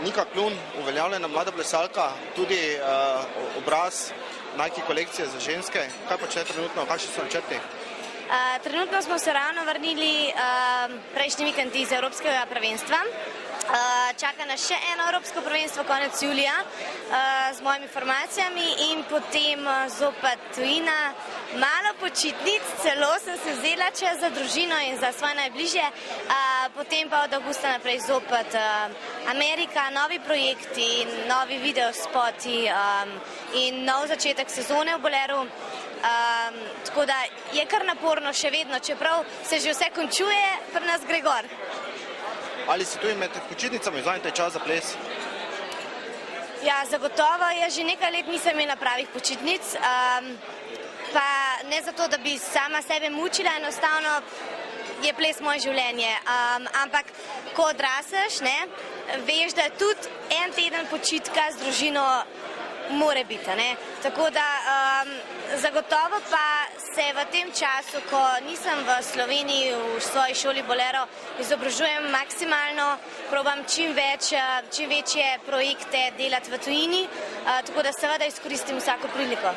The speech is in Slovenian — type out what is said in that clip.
Nika Klun, uveljavljena mlada plesalka, tudi obraz Nike kolekcije za ženske. Kaj počne trenutno, kakšni so načrti? Trenutno smo se ravno vrnili prejšnji vikend iz Evropskega prvenstva. Čaka nas še eno Evropsko prvenstvo konec julija z mojimi formacijami in potem zopet tujina. Malo počitnic, celo sem se vzela čas za družino in za svoje najbližje, potem pa od avgusta naprej zopet Amerika, novi projekti, novi videospoti in nov začetek sezone v Boleru. Tako da je kar naporno še vedno, čeprav se že vse končuje, pri nas gre gor. Ali si tudi med počitnicami vzamete čas za ples? Ja, zagotovo. Jaz že nekaj let nisem imela pravih počitnic, pa ne zato, da bi sama sebe mučila, enostavno je ples moje življenje. Ampak, ko odraseš, veš, da tudi en teden počitka z družino more biti. Tako da zagotovo pa se v tem času, ko nisem v Sloveniji v svoji šoli Bolero, izobražujem maksimalno, probam čim večje projekte delati v tujini, tako da seveda izkoristim vsako priliko.